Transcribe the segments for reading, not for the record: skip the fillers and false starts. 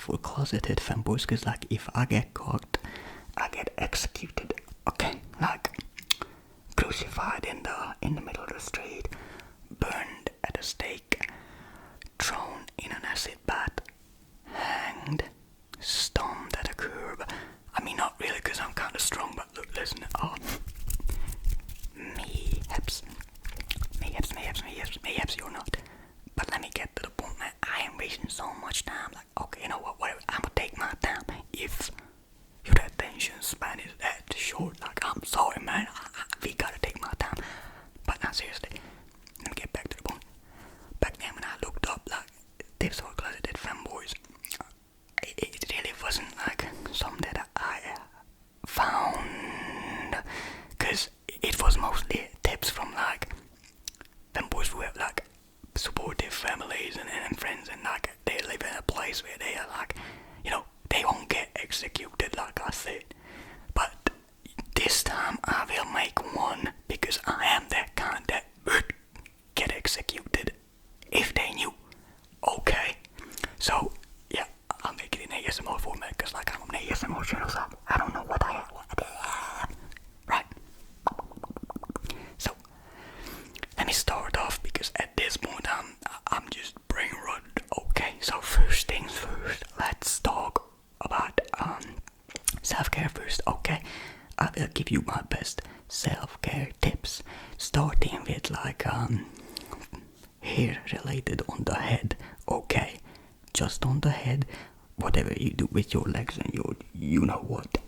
for closeted femboys, cause like if I get caught, I get executed. Okay, like crucified in the middle of the street, burned at a stake, thrown in an acid bath, hanged, stomped at a curb. I mean, not really, cause I'm kind of strong. But look, listen. Mayhaps you're not. But let me get to the point, man. I am wasting so much time. Like, okay, you know what? Whatever. I'ma take my time. If your attention span is that short, like, I'm sorry, man. We gotta take my time. But not seriously. Let me get back to the point. Back then, when I looked up, like, tips for closeted femboys, it really wasn't like something that I found, cause it was mostly tips from like femboys who have like supportive families and friends, and like they live in a place where they are like, you know, they won't get executed like I said. But this time I will make one, because I am that kind that would get executed if they knew. Okay, so yeah, I'll make it in ASMR format, because like I'm an ASMR channel, so I don't know what I have. Right. So let me start off, because at this point I'm just brain rot. Okay, so first things first, let's talk about self-care first. Okay, I will give you my best self-care tips, starting with like hair related on the head. Okay, just on the head. Whatever you do with your legs and you know what,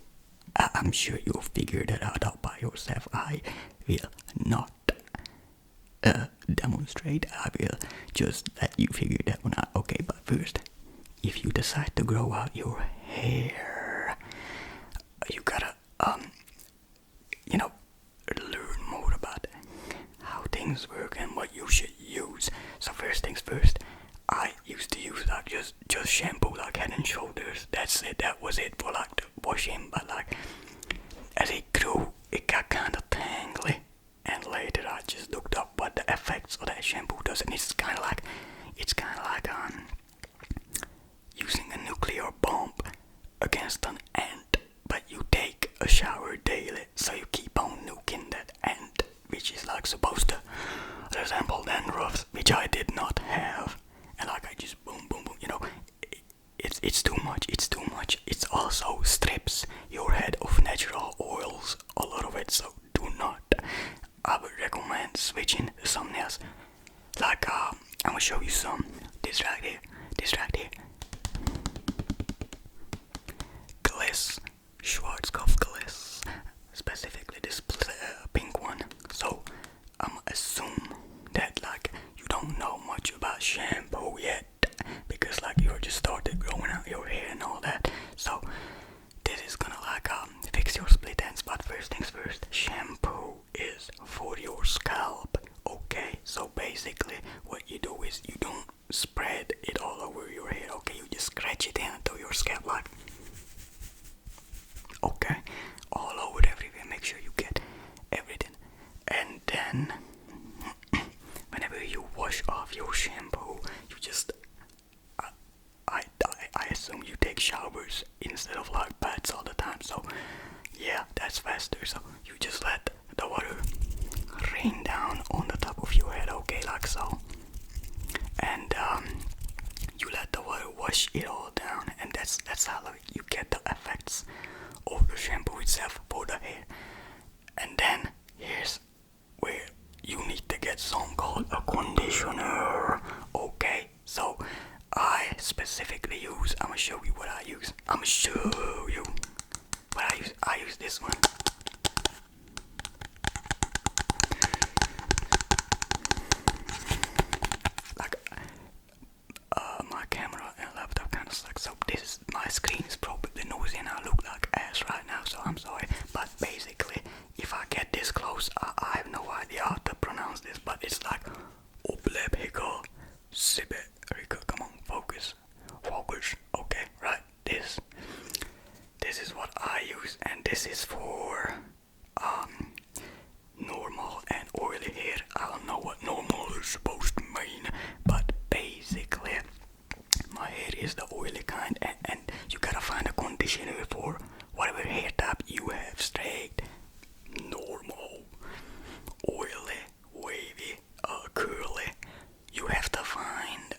I'm sure you'll figure that out by yourself. I will not demonstrate. I will just let you figure that one out. Okay, but first, if you decide to grow out your hair, you gotta you know, learn more about how things work and what you should use. So first things first, I used to use like just shampoo, like Head and Shoulders. That's it. That was it for like the washing. But like as it grew, it got kind of tangly. And later I just looked up what the effects of that shampoo does, and it's kind of like using a nuclear bomb against an ant. But you take a shower daily, so you keep on nuking that ant, which is like supposed to resemble dandruff, which I did not have. And like I just boom boom boom, you know, it's too much. It also strips your head of natural oils, a lot of it, so do not. I would recommend switching to something else. Like I'm gonna show you some. This right here. Gliss, Schwarzkopf Gliss, specifically this pink one. So I'm assume that like you don't know much about shampoo yet, because like you just started growing out your hair and all that. So this is gonna like fix your split ends. But first things first, shampoo is for your scalp. Okay, so basically what you do is you don't spread it all over your hair. Okay, you just scratch it into your scalp, like, okay, all over everywhere. Make sure you get everything. And then whenever you wash off your shampoo, you just I assume you take showers instead of like baths all the time. So yeah, that's faster. So you just let the water rain down on the top of your head, okay, like so. And you let the water wash it all down, and that's how like, you get the effects of the shampoo itself for the hair. And then here's where you need to get something called a conditioner. Okay, so I specifically use, I'm gonna show you what I use. I use this one. Like my camera and laptop kind of sucks, so my screen is probably noisy and I look like ass right now, so I'm sorry. But basically, if I get this close, I have no idea how to pronounce this, but it's like Oblebhika Sibirika. Come on, focus. Okay, right. This is what I use, and this is for normal and oily hair. I don't know what normal is supposed to mean, but basically my hair is the oily kind, and you gotta find a conditioner for whatever hair type you have: straight, normal, oily, wavy, curly. You have to find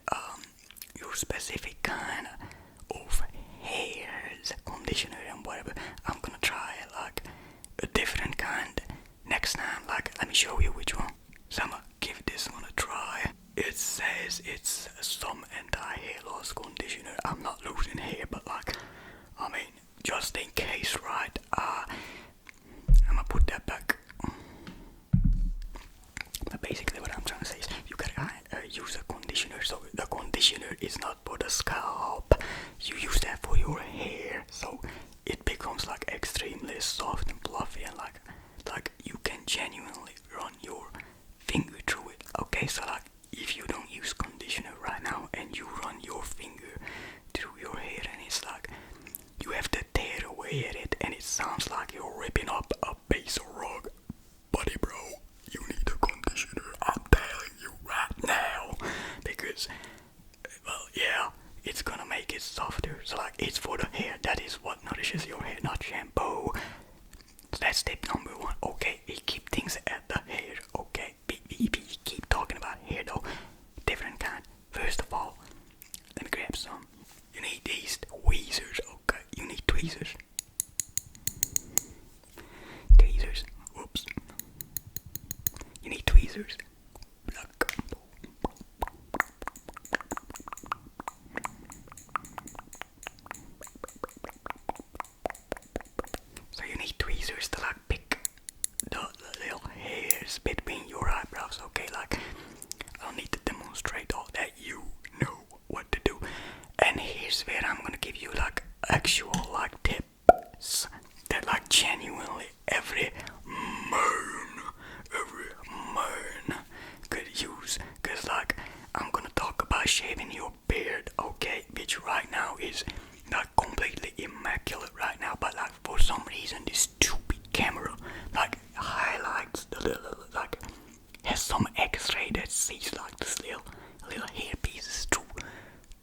your specific kind of hairs conditioner and whatever. I'm gonna try like a different kind next time. Like, let me show you which one. So I'm gonna give this one a try. It says it's some anti-hair loss conditioner. I'm not losing hair, but like, I mean, just in case, right? I'm gonna put that back. But basically what I'm trying to say is you gotta use a conditioner. So the conditioner is not for the scalp. You use that for your hair, so it becomes like extremely soft and fluffy, and like you can genuinely run your finger through it. Okay, so like if you don't use conditioner right now and you run your finger through your hair, and it's like you have to tear away at it, and it sounds like you're ripping up a piece of rug. Buddy bro, you need a conditioner, I'm telling you right now, because, well, yeah, it's gonna make it softer. So like, it's for the hair. That is what nourishes your hair, not shampoo. So that's tip number one. Okay, we keep things at the hair. Okay, we keep talking about hair though. Different kind. First of all, let me grab some. You need these tweezers. Okay, you need tweezers. Tweezers. Whoops. You need tweezers. Look. So you need tweezers to like pick the little hairs between your eyebrows. Okay, like, I don't need to demonstrate all that. You know what to do. And here's where I'm gonna give you like actual like tips that like genuinely every man could use. Cause like, I'm gonna talk about shaving your beard, okay, which right now is not completely immaculate right now, but like for some reason this stupid camera like highlights the little, like, has some x-ray that sees like this little hair pieces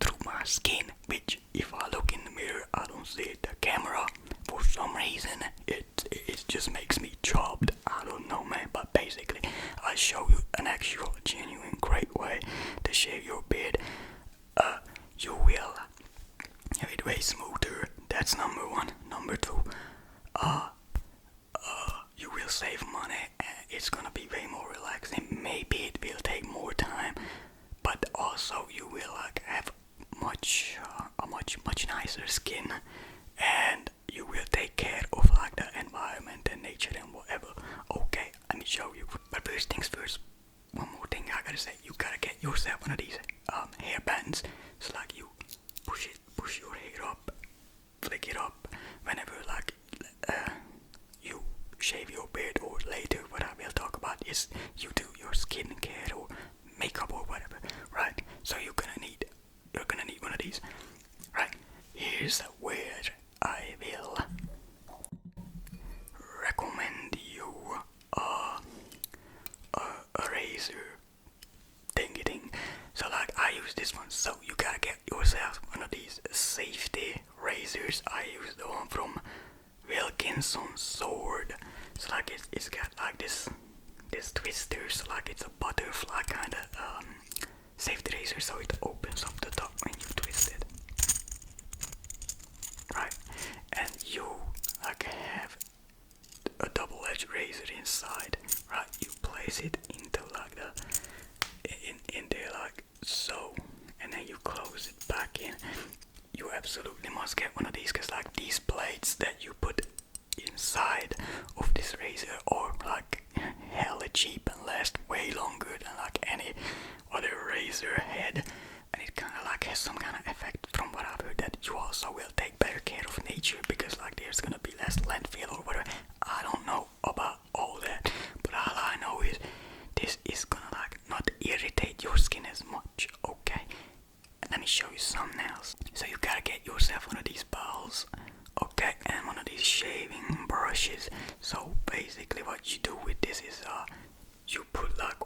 through my skin, which if I look in the mirror I don't see it. The camera, for some reason, it just makes me chopped. I don't know, man, but basically I show you an actual genuine great way to shave your beard. You will have it way smoother. That's number one. Number two, you will save money. It's gonna be way more relaxing. Maybe it will take more time, but also you will like have a much nicer skin, and you will take care of like the environment and nature and whatever. Okay, let me show you. But first things first, one more thing I gotta say, you gotta get yourself one of these hair bands. So like you push your hair up, flick it up whenever like you shave your beard, or later what I will talk about is you do your skincare or makeup or whatever, right? So you're gonna need one of these, right? Here's where I will recommend you a razor thingy thing. So like, I use this one. So you gotta get yourself one of these safety razors. I use the one from Wilkinson Sword. So like, it's got like this twister, so like it's a butterfly kind of safety razor, so it opens up the top when you twist it, right? And you like have a double-edged razor inside, right? You place it into like in there like so, and then you close it back in. You absolutely must get one of these, because like these blades that you put inside of this razor are like hella cheap and last way longer than like any other razor head, and it kind of like has some kind of effect, from what I've heard, that you also will take better care of nature, because like there's gonna be less landfill or whatever. I don't know about all that, but all I know is this is gonna like not irritate your skin as much. Okay, let me show you something else. So you gotta get yourself one of these balls, okay, and one of these shaving brushes. So basically what you do with this is you put like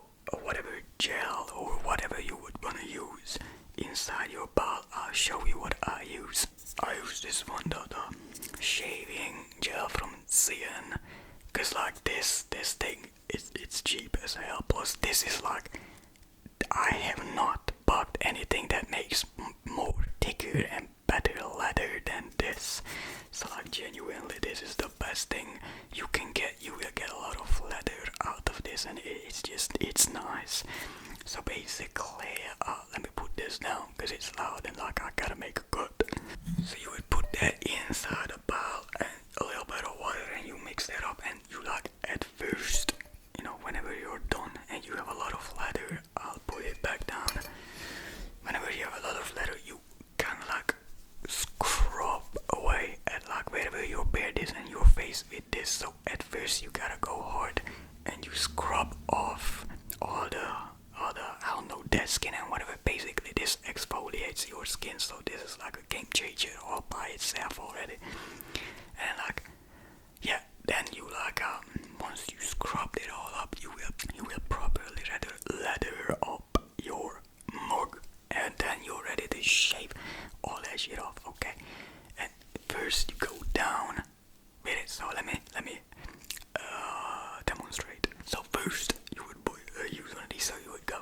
whatever gel or whatever you would wanna use inside your bowl, I'll show you what I use. I use this one, the shaving gel from CN. Cause like this thing, it's cheap as hell. Plus this is like, I have not bought anything that makes more thicker and better leather than this. So like genuinely, this is the best thing you can get. You will get a lot of leather out of this, and it's nice. So basically, let me put this down because it's loud and like I gotta make a cut. So you would put that inside a bowl and a little bit of water, and you mix that up, and you like at first, you know, whenever you're done and you have a lot of leather, I'll put it back down. Whenever you have a lot of leather, you kind of like scrub away at like wherever your beard is and your face with this. So at first you gotta go hard and you scrub off all the I don't know, dead skin and whatever. Basically this exfoliates your skin, so this is like a game changer all by itself already. And like, yeah, then you like once you scrubbed it all up, you will properly lather up your mug, and then you're ready to shave all that shit off. Okay, and first you go down with it. So let me demonstrate. So first you would use one of these. So you would go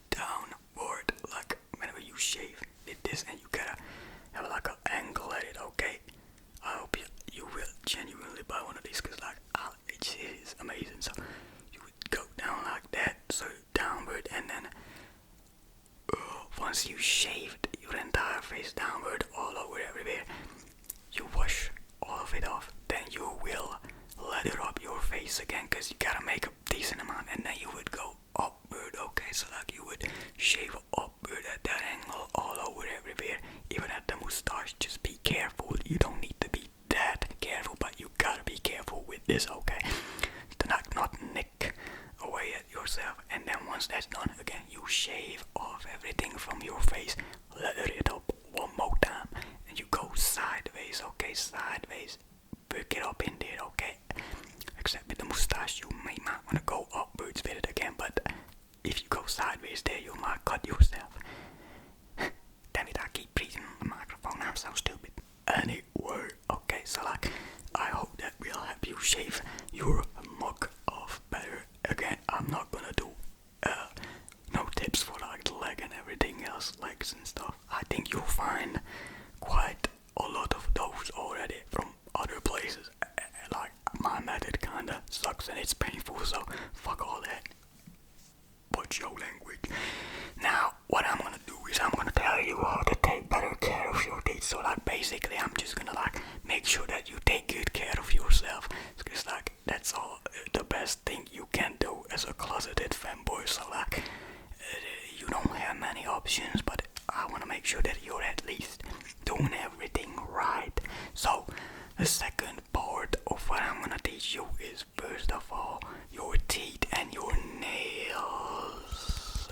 downward, like whenever you shave with this, and you gotta have like an angle at it. Okay, I hope you will genuinely buy one of these, because like it is amazing. So you would go down like that, so downward, and then once you shaved your entire face downward all over everywhere, you wash all of it off. Then you will lather up your face again, because you gotta make a decent amount, and then you would go upward. Okay, so like you would shave upward at that angle all over everywhere, even at the mustache. Just be careful. You don't need to be that careful, but you gotta be careful with this, okay, to not nick away at yourself. And then once that's done, again you shave off everything from your face, lather it up one more time, and you go sideways. Okay, sideways, work it up in there. Okay, except with the mustache, you might want to go upwards with it again, but if you go sideways there, you might cut yourself. Damn it, I keep breathing on the microphone, I'm so stupid. Anyway, okay, so like, I hope that will help you shave your mug off better. Again, I'm not gonna do no tips for like the leg and everything else, legs and stuff. I think you'll find quite a lot of those already from other places. Like, my method kinda sucks and it's painful, so fuck all that. What's your language? Now, what I'm gonna do is I'm gonna tell you how to take better care of your teeth. So like, basically I'm just gonna like make sure that you take good care of yourself, because like that's all the best thing you can do as a closeted femboy. So like, you don't have many options, but I want to make sure that you're at least doing everything right. So the second part of what I'm gonna teach you is, first of all, your teeth and your nails.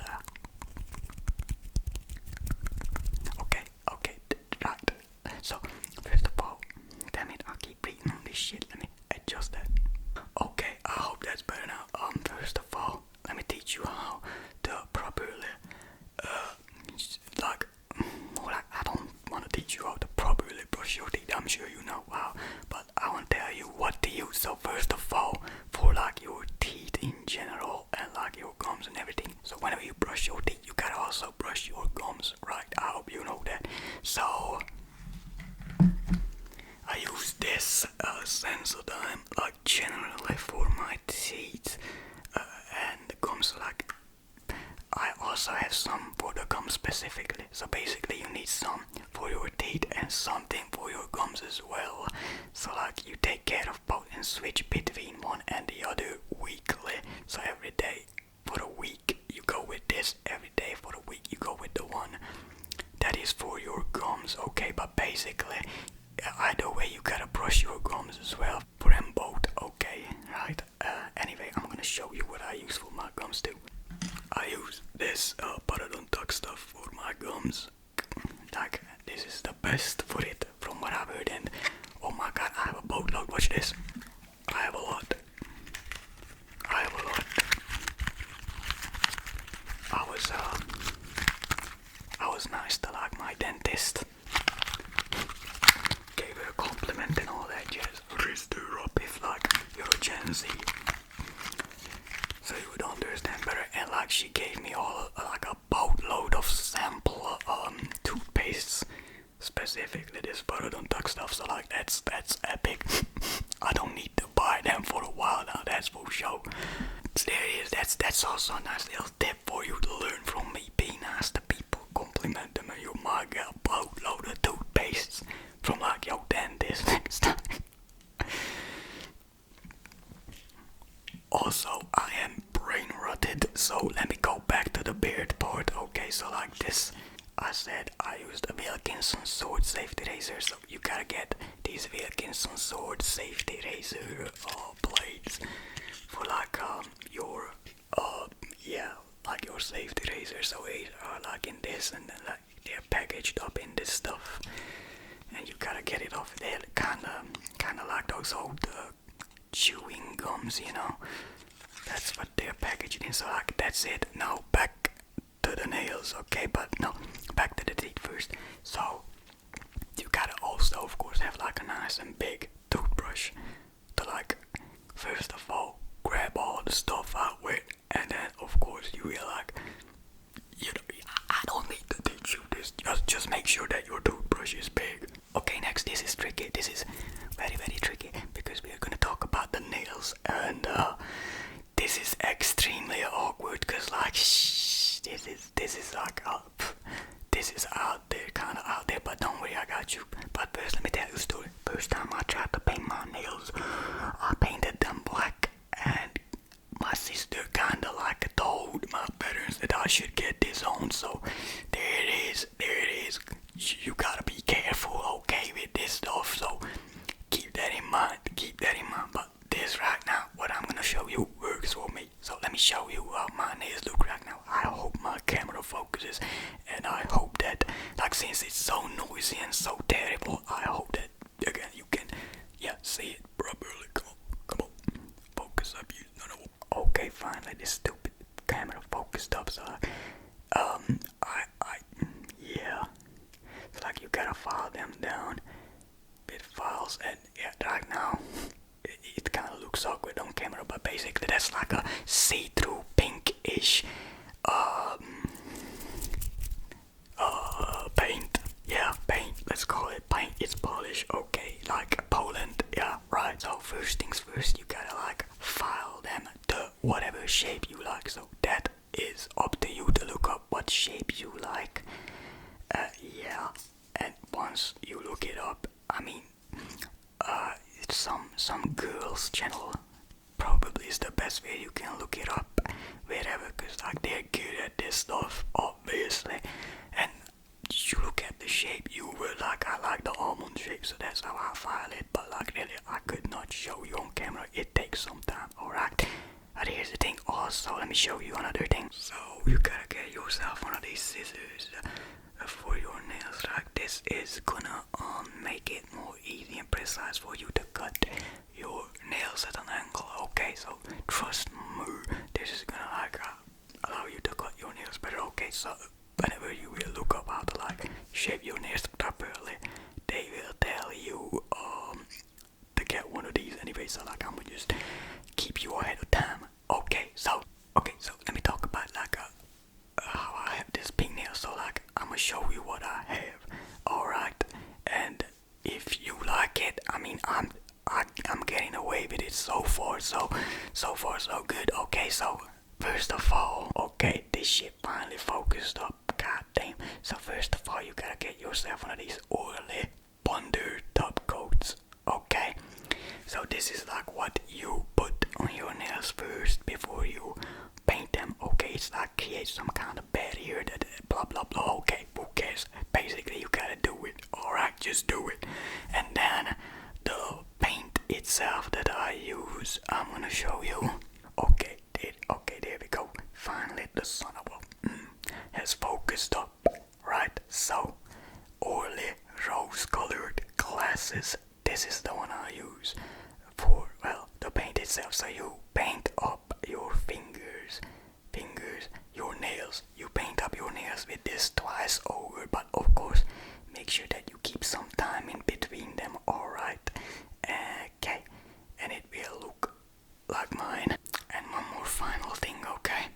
Okay, right. So first of all, damn it, I keep breathing on this shit. Let me adjust that. Okay, I hope that's better now. First of all, let me teach you how to properly, I don't want to teach you how to properly brush your teeth. I'm sure you know how, but I want to tell you what to use. So first of all, for like your teeth in general and like your gums and everything. So whenever you brush your teeth, you gotta also brush your gums, right? I hope you know that. So I use this Sensodyne like generally for my teeth and the gums. Like, I also have some for the gums specifically. So basically you need some for your teeth and something for your gums as well. So like, you take care of both and switch between one and the other weekly. So every day for a week you go with this, every day for a week you go with the one that is for your gums. Okay, but basically either way you gotta brush your gums as well for them both. Okay, right? Anyway, I'm gonna show you what I use for my gums too. I use this parodontax stuff for my gums. Like, this is the best for it from what I've heard, and oh my god, I have a boatload. Watch this. I have a lot. I was nice she gave me all like a boatload of sample toothpastes, specifically this Parodontax stuff. So like that's epic. I don't need to buy them for a while now. That's for sure. There it is. That's also a nice little tip for you to learn from me. Be nice to people, compliment them, and you might get a boatload of toothpastes from like your dentist next time. Also, I am brain rotted, so let me go back to the beard part. Okay, so like this, I said I used a Wilkinson sword safety razor, so you gotta get these Wilkinson sword safety razor blades for like your like your safety razor. So they are like in this, and then like they're packaged up in this stuff, and you gotta get it off there, kinda like those old chewing gums, you know. That's what they're packaged in. So like that's it. Now back to the nails, okay? But no, back to the teeth first. So you gotta also, of course, have like a nice and big toothbrush to like, first of all, grab all the stuff out with, and then of course you will like, you know, I don't need to teach you this. Just make sure that your toothbrush is big. Okay, next, this is tricky. This is very, very tricky because we are gonna talk about the nails, and this is extremely awkward because like this is like this is out there, kind of out there, but don't worry, I got you. But first, let me tell you a story. First time I tried to paint my nails, I painted them black, and my sister kind of like told my parents that I should get this on. So there it is. You gotta be careful, okay, with this stuff. So keep that in mind. But this right now, what I'm gonna show you works for me. So let me show you how my nails look right now. I hope my camera focuses, and I hope that, like, since it's so noisy and so terrible, I hope that again you can, see it properly. Come on, focus up. Okay, finally this stupid camera focused up. So it's like you gotta file them down with files, and right now it kind of looks awkward on camera, but basically that's like a see-through pinkish paint, let's call it paint. It's polish, okay, like Poland, right. So first things first, you gotta like file them to whatever shape you like. So that is up to you to look up what shape you like. And once you look it up, I mean, some girls channel probably is the best way you can look it up wherever, cause like they're good at this stuff, obviously. And you look at the shape, you will like, I like the almond shape, so that's how I file it. But like really, I could not show you on camera. It takes some time, alright? But here's the thing also, let me show you another thing. So you gotta get yourself one of these scissors for your nails. Like this is gonna make it more easy and precise for you to cut your nails at an angle. Okay, so trust me, this is gonna like allow you to cut your nails better. Okay, so whenever you will look up how to like shape your nails properly, they will tell you to get one of these anyway. So like I'm gonna just keep you ahead of time. Okay, so let me talk about like how I have this pink nail. So like I'm gonna show you what I have, alright? And if you like it, I mean I'm getting away with it so far so good. Okay, so first of all, okay, this shit finally focused up, god damn. So first of all, you gotta get yourself one of these oily Bonder top coats, okay? So this is like what you put on your nails first before you paint them, okay? It's like create some kind of barrier that blah blah blah, okay, who cares? Basically you gotta do it, alright, just do it. And then the paint itself that I use, I'm gonna show you. Okay, there we go. Finally the son of a has focused up, right? So oily rose colored glasses, this is the one I use for, well, the paint itself. So you paint up your fingers, your nails. You paint up your nails with this twice over, but of course make sure that you keep some time in between them, alright? Okay, and it will look like mine. And one more final thing, okay?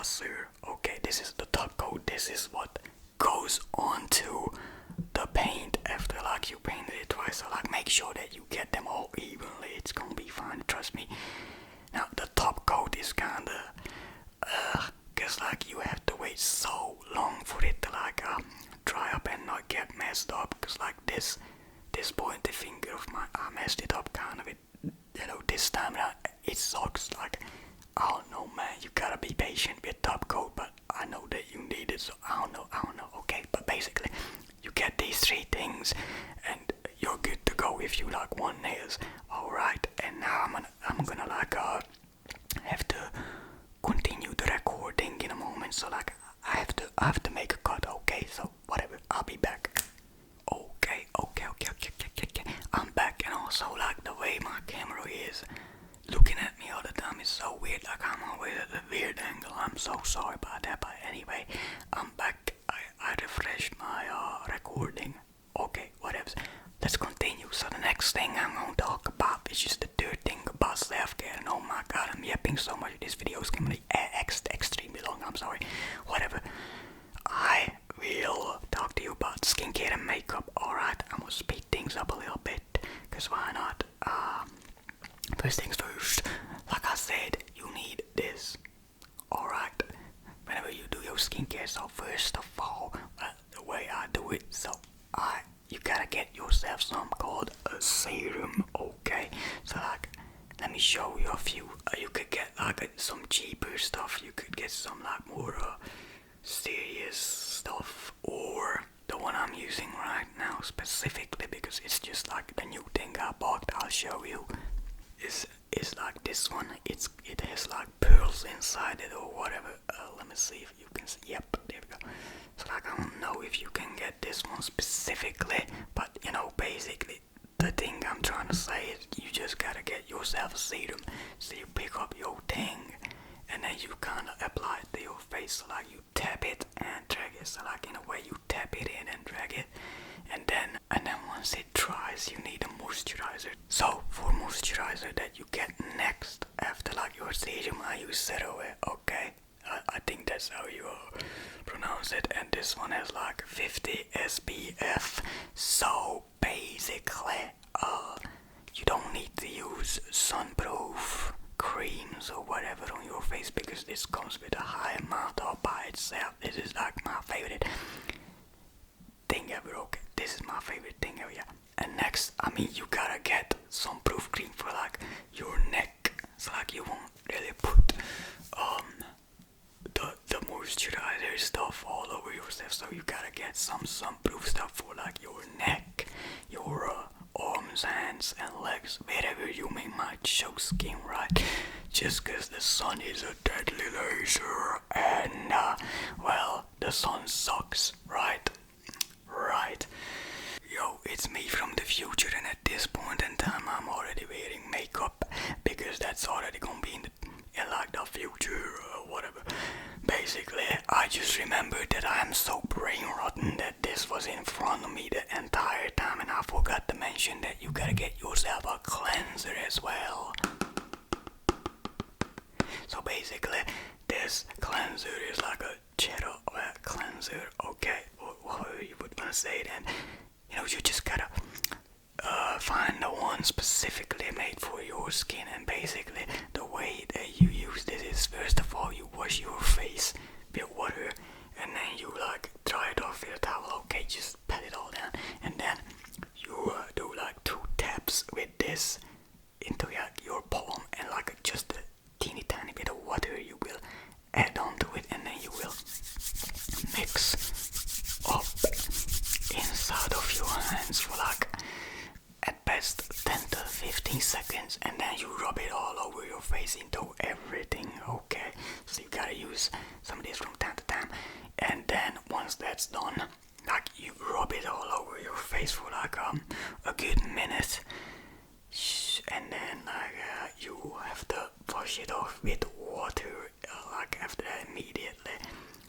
embosser. Okay, this is the top coat. This is what goes onto the paint after like you painted it twice. So like make sure that you get them all evenly. It's gonna be fine, trust me. Now the top coat is kinda cause like you have to wait so long for it to like dry up and not get messed up. Cause like this pointy finger of mine, I messed it up kind of. This time around it sucks. Like I don't know, man. You gotta be patient with top coat, but I know that you need it, so I don't know. Okay, but basically you get these three things and you're good to go if you like want nails. Alright, and now I'm gonna like have to continue the recording in a moment, so like I have to make a cut. Okay, so whatever, I'll be back. Okay. I'm back, and also like the way my camera is looking at me all the time is so weird. Like I'm always at a weird angle. I'm so sorry about that. But anyway, I'm back. I refreshed my recording. Okay, whatever. Let's continue. So the next thing I'm gonna talk about is just the third thing about self-care. And oh my god, I'm yapping so much. This video is gonna be extremely long. I'm sorry. Whatever. I will talk to you about skincare and makeup. Alright, I'm gonna speed things up a little bit, cause why not? First things first, like I said, you need this. Alright, whenever you do your skincare. So first of all, the way I do it, so you gotta get yourself some called a serum. Okay, so like let me show you a few. You could get like some cheaper stuff. You could get some like more serious stuff, or the one I'm using right now specifically because it's just like the new thing I bought. I'll show you. Is like this one. It has like pearls inside it or whatever. Let me see if you can see. Yep, there we go. So like I don't know if you can get this one specifically, but basically the thing I'm trying to say is you just gotta get yourself a serum. So you pick up your thing and then you kind of apply it to your face. So like you tap it and drag it. So like in a way you tap it in and drag it, and then once it dries you need a moisturizer. So for moisturizer that you get next after like your serum, I use CeraVe. Okay, I think that's how you pronounce it, and this one has like 50 SPF. So basically you don't need to use sunproof creams or whatever on your face because this comes with a high amount of by itself. This is like my favorite thing ever. Okay, this is my favorite thing ever. Yeah. And next, you gotta get some proof cream for like your neck, so like you won't really put the moisturizer stuff all over yourself. So you gotta get some sunproof stuff for like your neck, your arms, hands and legs, wherever you might show skin, right? Just cause the sun is a deadly laser and well, the sun sucks, right? Yo, it's me from the future, and at this point in time I'm already wearing makeup because that's already gonna be in like the future or whatever. Basically, I just remembered that I am so brain rotten that this was in front of me the entire time, and I forgot to mention that you gotta get yourself a cleanser as well. So basically, this cleanser is like a cheddar cleanser, okay, or however you would wanna say it, and you just gotta find the one specifically made for your skin. And basically the way that you use this is, first of all, you wash your face with water and then you like dry it off with a towel. Okay, just pat it all down, and then you do like 2 taps with this into your palm, and like just a teeny tiny bit of water you will add onto it, and then you will mix up inside of your hands for like at best 10 to 15 seconds, and then you rub it all over your face into everything. Okay, so you gotta use some of this from time to time, and then once that's done, like you rub it all over your face for like a good minute, and then like you have to wash it off with water like after that immediately.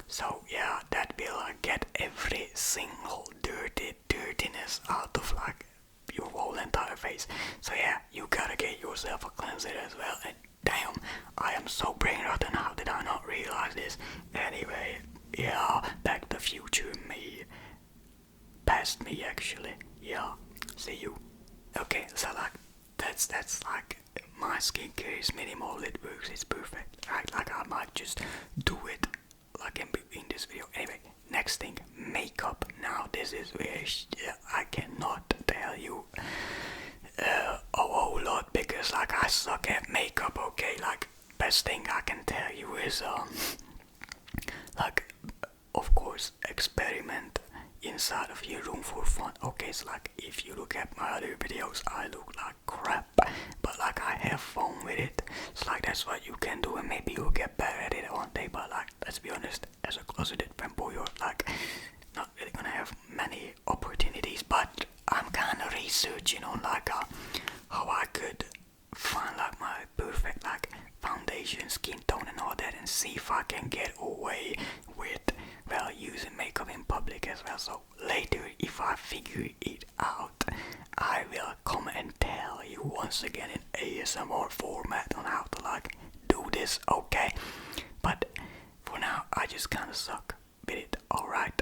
So yeah, that will get every single dirtiness out of like your whole entire face. So yeah, you gotta get yourself a cleanser as well. And damn, I am so brain rotten. How did I not realize this? this. Anyway, yeah, back to future me. Past me, actually. Yeah, see you. Okay, so like, that's like, my skincare is minimal, it works, it's perfect, right? Like, I might just do it, like, in this video. Anyway, next thing, makeup. Now, this is where I cannot tell you a whole lot, because, like, I suck at makeup, okay? Like, best thing I can tell you is, like, of course, experiment inside of your room for fun. Okay, so like, if you look at my other videos, I look like crap, but like, I have fun with it. So like, that's what you can do, and maybe you'll get better at it one day. But like, let's be honest, as a closeted femboy, you're like not really gonna have many opportunities. But I'm kind of researching on like how I could find like my perfect like foundation, skin tone, and all that, and see if I can get away with, well, using makeup in public as well. So later, if I figure it out, I will come and tell you once again in ASMR format on how to like do this, okay? But for now, I just kinda suck with it, alright?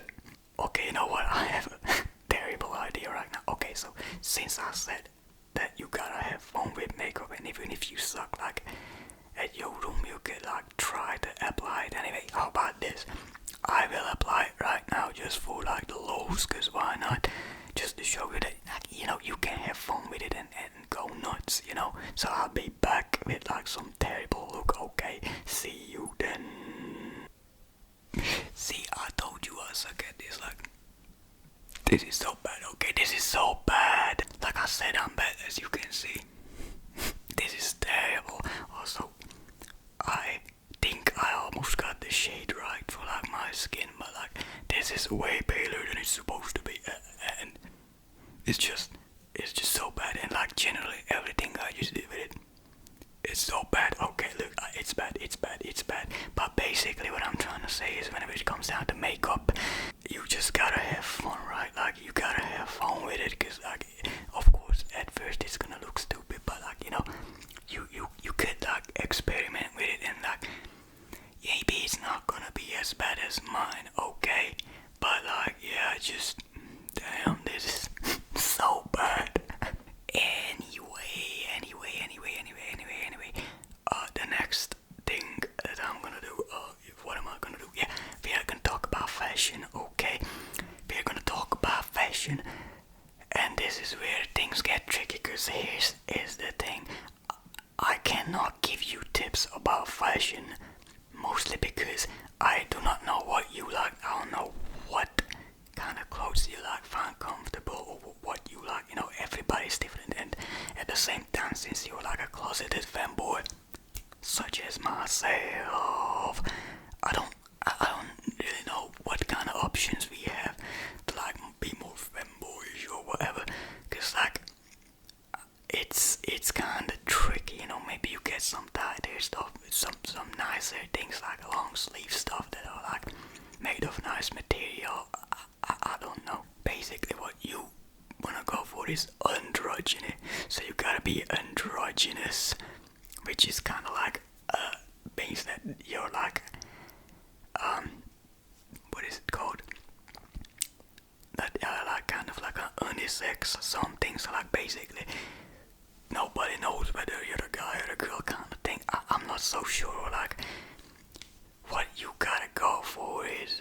Okay, you know what, I have a terrible idea right now. Okay, so since I said that you gotta have fun with makeup, and even if you suck like at your room, you could like try to apply it. Anyway, how about this? I will apply it right now just for like the lows, cause why not? Just to show you that, like, you know, you can have fun with it and go nuts, you know. So I'll be back with like some terrible look, okay? See you then. See, I told you I suck at this, like, this is so bad, okay? This is so bad. Like I said, I'm bad, as you can see. This is terrible. Also, I think I almost got the shade right for like my skin, but like, this is way paler than it's supposed to be, and it's just so bad. And like, generally everything I just did with it, it's so bad. Okay, look, it's bad. But basically what I'm trying to say is, whenever it comes down to makeup, you just gotta have fun, right? Like, you gotta have fun with it, cause like, of course, at first it's gonna look stupid, but like, you know, you could like experiment with it, and like, maybe it's not gonna be as bad as mine, okay? But like, yeah, just, damn, this is so bad. Anyway, the next thing that I'm gonna do, what am I gonna do? Yeah, we are gonna talk about fashion, okay? We are gonna talk about fashion, and this is where things get tricky, cause here's the thing. I cannot give you tips about fashion, mostly because I do not know what you like. I don't know what kind of clothes you like, find comfortable, or what you like. You know, everybody's different, and at the same time, since you're like a closeted femboy, such as myself, I don't really know what kind of options we have to like be more femboyish or whatever. Cause like, it's kind of tricky, you know. Maybe you get some tighter stuff, some nicer things like long sleeve stuff that are like made of nice material. I don't know. Basically, what you wanna go for is androgyny. So you gotta be androgynous, which is kind of like means that you're like what is it called? That like kind of like an unisex something. So like, basically, nobody knows whether you're a guy or a girl kind of thing. I'm not so sure. Like, what you gotta go for is,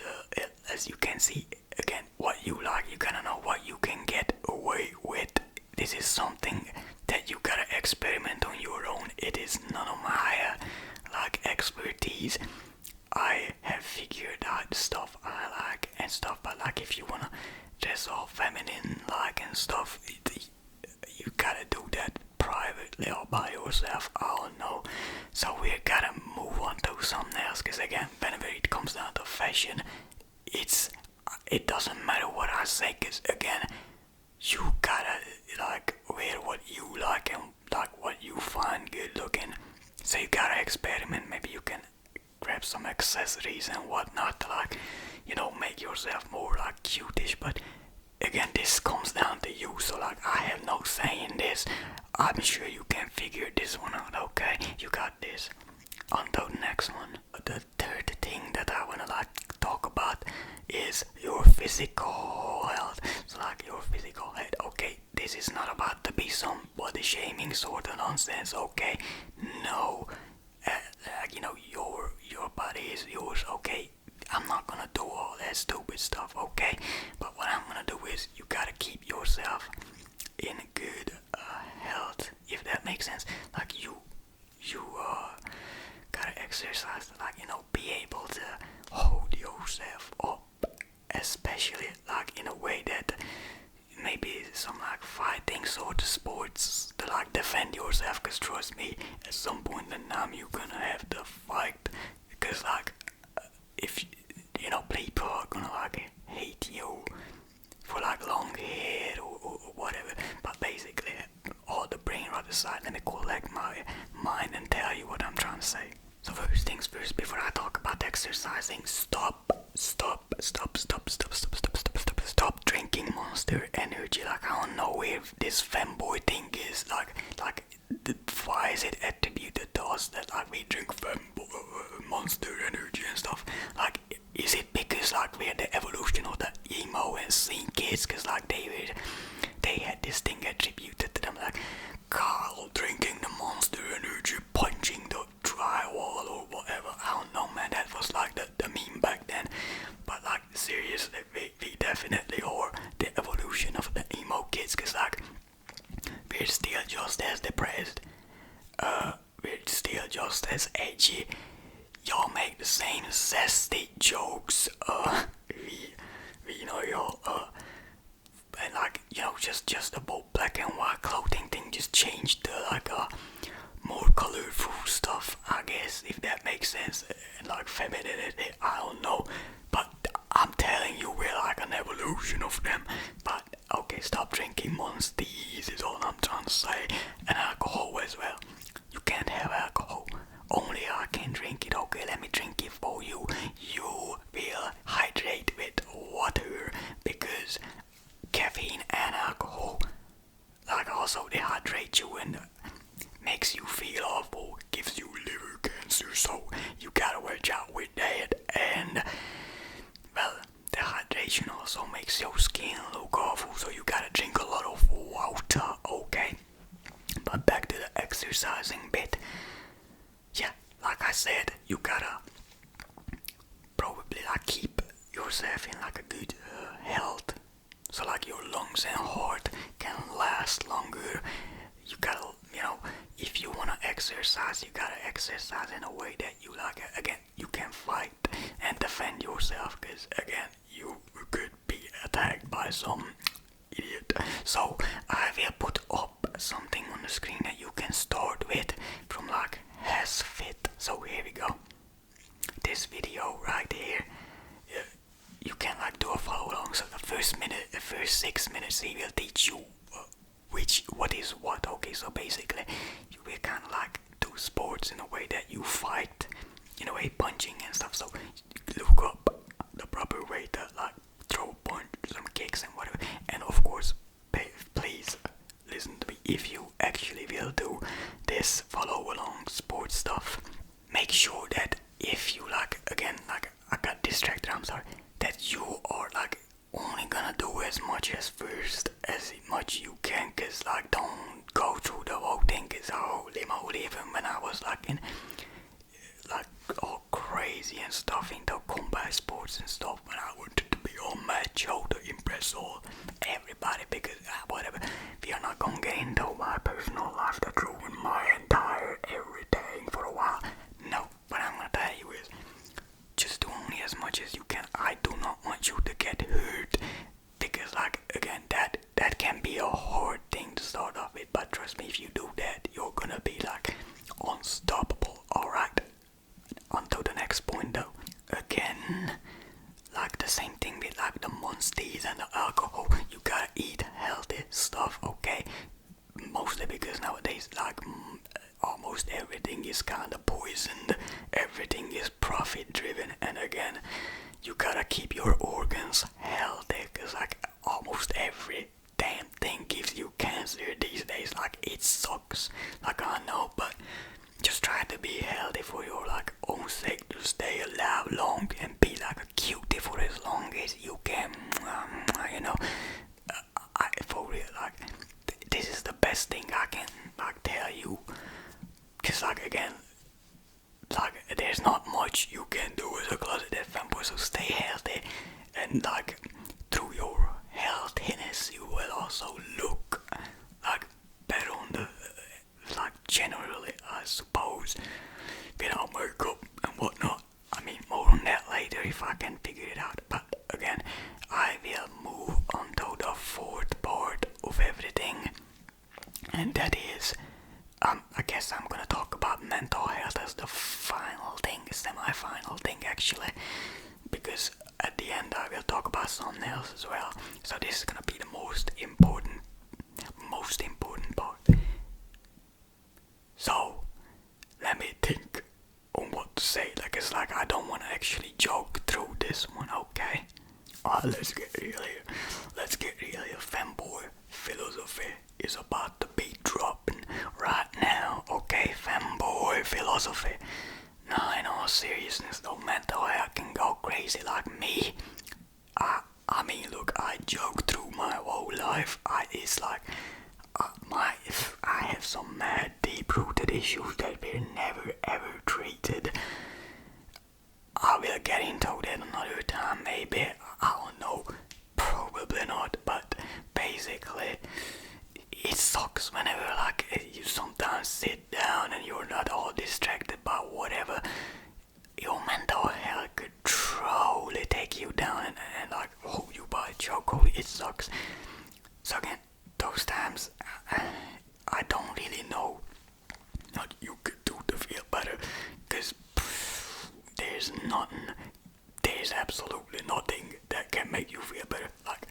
as you can see, again, what you like. You gotta know what you can get away with. This is something that you gotta experiment on your own. It is none of my like expertise. I have figured out stuff I like and stuff, but like, if you wanna dress all feminine like and stuff, you gotta do that privately or by yourself. I don't know. So we gotta move on to something else, because again, whenever it comes down to fashion, it doesn't matter what I say, because again, you gotta like wear what you like and like what you find good looking. So you gotta experiment. Maybe you can grab some accessories and whatnot to like, you know, make yourself more like cutish. But again, this comes down to you, so like, I have no say in this. I'm sure you can figure this one out, okay? You got this. On to the next one. The third thing thing that I wanna like talk about is your physical health. So like your physical health. Okay, this is not about to be some body shaming sort of nonsense. Okay, no, you know your body is yours. Okay, I'm not gonna do all that stupid stuff. Okay, but what I'm gonna do is you gotta keep yourself in good health, if that makes sense. Like you gotta exercise to like, you know, be able to hold yourself up, especially like in a way that maybe some like fighting sort of sports to like defend yourself, because trust me, at some point in time you're gonna have to fight, because like if you know, people are gonna like hate you for like long hair or whatever. But basically, all the brain rot aside, let me collect my mind and tell you what I'm trying to say. So first things first, before I talk about exercising, stop drinking Monster Energy. Like, I don't know if this Femboy thing is like why is it attributed to us that like we drink Monster Energy and stuff? Like, is it because like we're the evolution of the emo and scene kids? Cause like they had this thing attributed to them, like Carl drinking the Monster Energy, punching the drywall or whatever. I don't know, man. That was like the meme back then. But like seriously, we definitely are the evolution of the emo kids. Cause like we're still just as depressed. We're still just as edgy. Y'all make the same zesty jokes. We know y'all. And like, you know, just the whole black and white clothing thing just changed to like more colorful stuff, I guess, if that makes sense. And like femininity, I don't know. But I'm telling you, we're like an evolution of them. But okay, stop drinking Monsters is all I'm trying to say. And alcohol as well. You can't have alcohol. Only I can drink it. Okay, let me drink it for you. You will hydrate with water, because caffeine and alcohol like also dehydrate you and makes you feel awful, gives you liver cancer, so you gotta watch out with that. And well, dehydration also makes your skin look awful, so you gotta drink a lot of water, okay? But back to the exercising bit. Yeah, like I said, you gotta probably like keep yourself in like a good health, so like your lungs and heart can last longer. You gotta, you know, if you wanna exercise, you gotta exercise in a way that you like, again, you can fight and defend yourself, because again, you could be attacked by some idiot. So I will put up something on the screen that you can start with from like Has Fit. So here we go. This video right here, you can like do a follow along. So the first 6 minutes he will teach you what is what. Okay, so basically you will kind of like do sports in a way that you fight, in a way punching and stuff. So look up the proper way to like throw a punch, some kicks and whatever. And of course, please listen to me. If you actually will do this follow along sports stuff, make sure that if you like, again, like I got distracted, I'm sorry, that you are like only gonna do as much you can, cause like don't go through the whole thing, cause holy moly, even when I was like in like all crazy and stuff into combat sports and stuff, when I wanted to be all macho to impress everybody, because whatever, we are not gonna get into my personal life that ruined my entire everything for a while. No, what I'm gonna tell you is just do only as much as you can. I do not want you to get hurt, because like again, that can be a hard thing to start off with, but trust me, if you do that, you're gonna be like unstoppable. Alright, on to the next point though. Again, like the same thing with like the Monsters and the alcohol, you gotta eat healthy stuff, okay? Mostly because nowadays like almost everything is kinda poisoned, everything is profit driven, and again, you gotta keep your organs healthy, cause like almost every damn thing gives you cancer these days. Like, it sucks, like I know, but just try to be healthy for your like own sake, to stay alive long so stay healthy, and like through your healthiness you will also look like better on the like generally, I suppose, without makeup and whatnot. I mean, more on that later if I can figure it out. But again, I will move on to the fourth part of everything, and that is, I guess I'm gonna talk about mental health as the final thing, semi-final thing actually, because at the end I will talk about something else as well. So this is gonna be the most important part. So let me think on what to say. Like, it's like I don't want to actually joke through this one, okay? Let's get real here. Femboy philosophy is about to be dropping right now, okay? Femboy philosophy. Now, in all seriousness, though, mental health can go crazy like me. I mean, look, I joke through my whole life. It's like I have some mad deep-rooted issues that were never ever treated. I will get into that another time, maybe. I don't know, probably not. But basically, it sucks whenever like you sometimes sit down and you're not all distracted by whatever. Your mental health could truly take you down and like hold you by a chokehold. It sucks. So again, those times I don't really know what you could do to feel better, because there's absolutely nothing that can make you feel better. Like,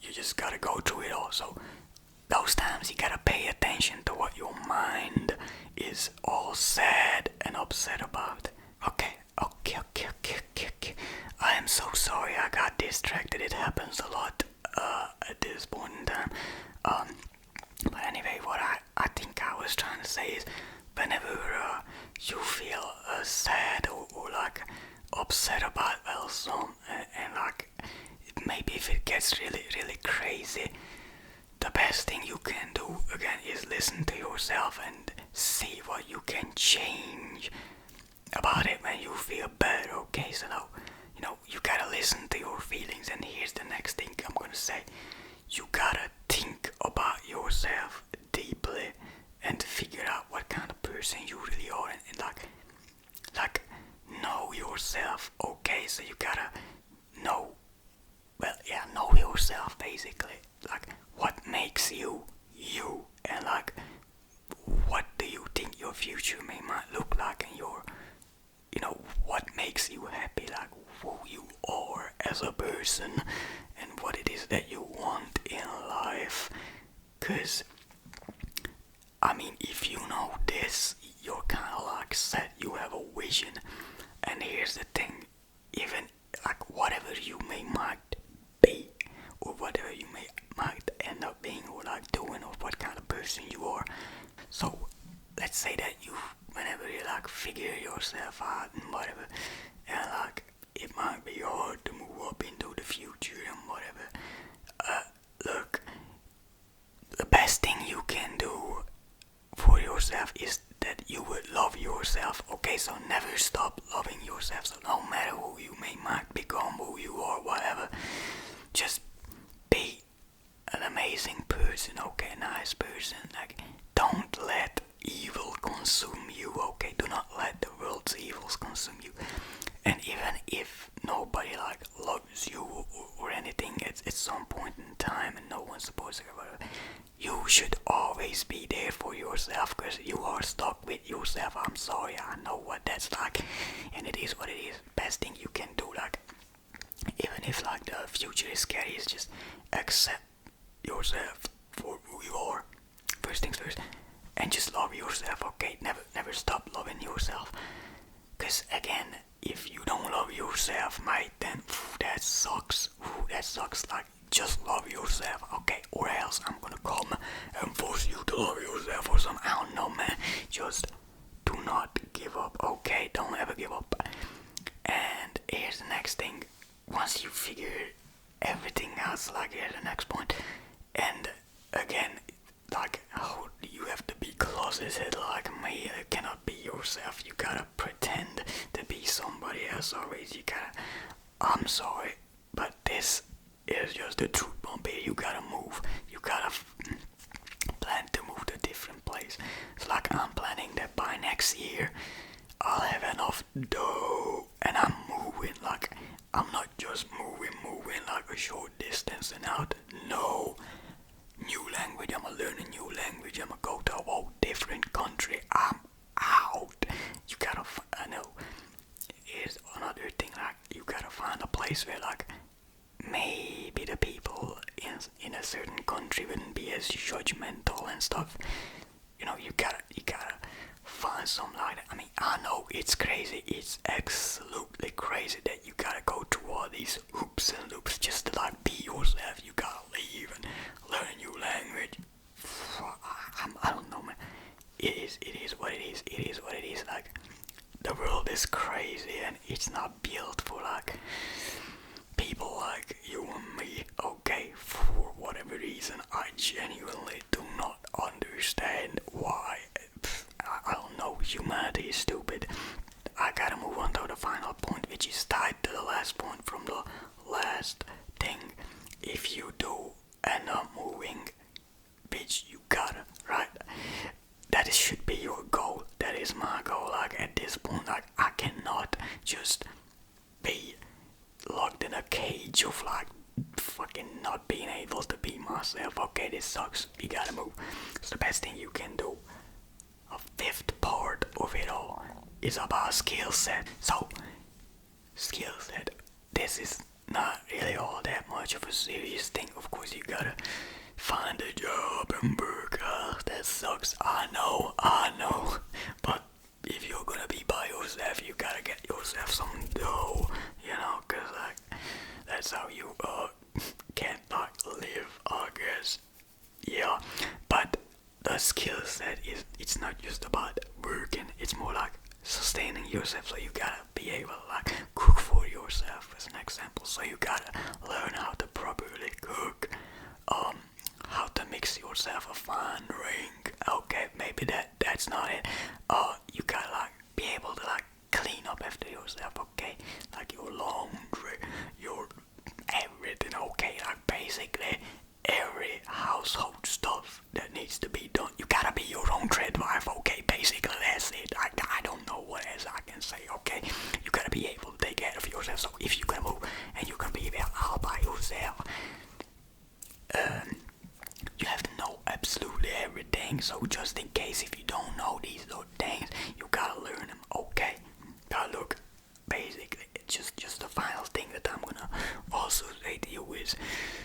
you just gotta go through it all. So those times you gotta pay attention to what your mind is all sad and upset about. Okay. I am so sorry I got distracted. It happens a lot at this point in time. But anyway, what I think I was trying to say is, whenever you feel sad or like upset about something, and like maybe if it gets really crazy, the best thing you can do again is listen to yourself and see what you can change about it when you feel better. Okay, so now you gotta listen to your feelings, and here's the next thing I'm gonna say. You gotta think about yourself deeply and figure out what kind of person you really are, and like know yourself. Okay, so you gotta know yourself basically. Like, what makes you you, and like what do you think your future might look like, and what makes you happy, like who you are as a person and what it is that you want in life. Cause I mean, if you know this, you're kind of like set, you have a vision. And here's the thing, even like whatever you might be, or whatever you might end up being, or like doing, or what kind of person you are. So let's say that whenever you like figure yourself out and whatever, and like it might be hard to move up into the future and whatever. Look, the best thing you can do for yourself is that you would love yourself. Okay, so never stop loving yourself. So no matter who you might become, who you are, whatever, just be an amazing person. Okay, nice person. Like, don't let evil consume you. Okay, do not let the world's evils consume you. And even if nobody like loves you or anything at some point in time, and no one's supposed to care about it, you should always be there for yourself, because you are stuck with yourself. I'm sorry, I know what that's like, and it is what it is. Best thing you can do, like, even if like the future is scary, is just accept yourself for who you are. First things first, and just love yourself. Okay, never stop loving yourself, because again, if you don't love yourself, mate, then that sucks. That sucks. Like, just love yourself, okay? Or else I'm gonna come and force you to love yourself or something. I don't know, man. Just do not give up, okay? Don't ever give up. And here's the next thing. Once you figure everything else, like, here's the next point. And again, like, oh, you have to be closeted like me. You cannot be yourself. You gotta pretend to be somebody else always. You gotta I'm sorry, but this is just the truth, Bombay. You gotta move. You gotta plan to move to a different place. It's like I'm planning that by next year I'll have enough dough and I'm moving. Like I'm not just moving like a short distance and out. No. New language, I'ma learn a new language, I'ma go to a whole different country. I'm out. You gotta I know. Here's another thing, like you gotta find a place where like maybe the people in a certain country wouldn't be as judgmental and stuff. You know, you gotta find some like that. I mean, I know it's crazy, it's absolutely crazy that you gotta go through all these hoops and loops just to like be yourself. You gotta leave and learn a new language. I don't know, man. It is what it is. It is what it is. Like the world is crazy and it's not built for like people like you and me. Okay, for whatever reason, I genuinely do not understand why. I don't know. Humanity is stupid. I gotta move on to the final point, which is tied to the last point from the last thing. If you do end up moving, bitch, you gotta, right? That should be your goal. That is my goal. Like at this point, like I cannot just be locked in a cage of like fucking not being able to be myself. Okay, this sucks. You gotta move. It's the best thing you can do. A fifth part of it all is about skill set. So, skill set. This is not really all that much of a serious thing. Of course, you gotta find a job and work. That sucks. I know. But if you're gonna be by yourself, you gotta get yourself some dough. You know, cause like that's how you can like live, I guess. Yeah, but the skill set it's not just about working, it's more like sustaining yourself. So you gotta be able to like cook for yourself as an example. So you gotta learn how to properly cook, how to mix yourself a fine drink. Okay, maybe that's not it. You gotta like be able to like clean up after yourself. Okay, like your laundry, your everything. Okay, like basically every household stuff that needs to be done. You gotta be your own tread wife, okay? Basically, that's it. I don't know what else I can say, okay? You gotta be able to take care of yourself. So if you can move and you can be there all by yourself, you have to know absolutely everything. So just in case if you don't know these little things, you gotta learn them, okay? Now look, basically, it's just the final thing that I'm gonna also say to you is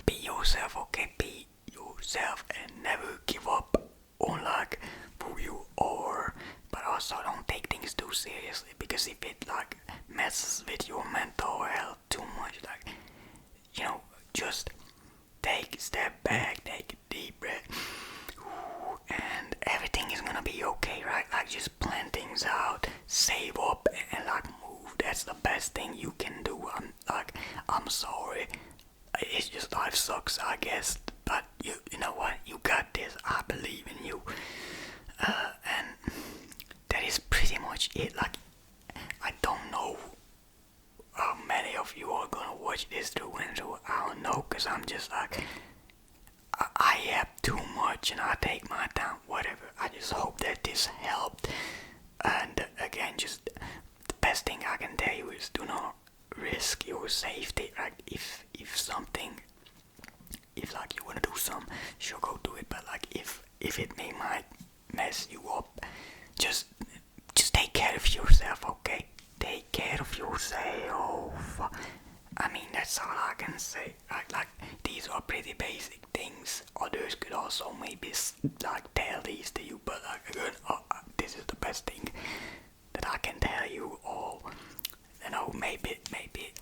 be yourself, okay? Be yourself and never give up on like who you are, but also don't take things too seriously, because if it like messes with your mental health too much, like, you know, just take a step back, take a deep breath, and everything is gonna be okay, right? Like just plan things out, save up, and like move. That's the best thing you can do. I'm sorry. It's just life sucks, I guess. But you know what? You got this. I believe in you. And that is pretty much it. Like, I don't know how many of you are gonna watch this through and through. I don't know, cause I'm just like, I have too much and I take my time. Whatever. I just hope that this helped. And again, just the best thing I can tell you is do not risk your safety. Right? If like you wanna do some, sure go do it. But like if it might mess you up, just take care of yourself, okay? Take care of yourself. I mean, that's all I can say. Like these are pretty basic things. Others could also maybe like tell these to you, but like again, this is the best thing that I can tell you all. You know, maybe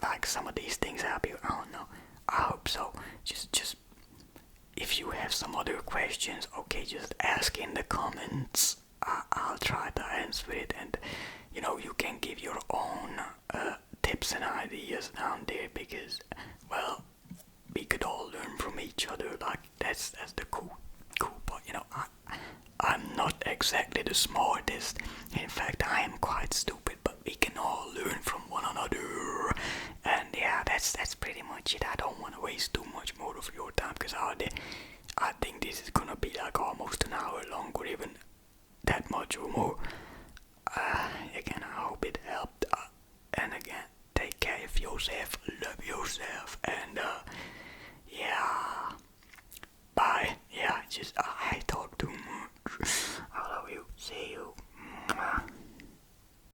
like some of these things help you. I don't know. I hope so. Just if you have some other questions, okay, just ask in the comments. I'll try to answer it, and you know, you can give your own tips and ideas down there, because well, we could all learn from each other. Like that's the cool part. You know, I'm not exactly the smartest. In fact, I am quite stupid, but we can all learn from one another. And yeah, you more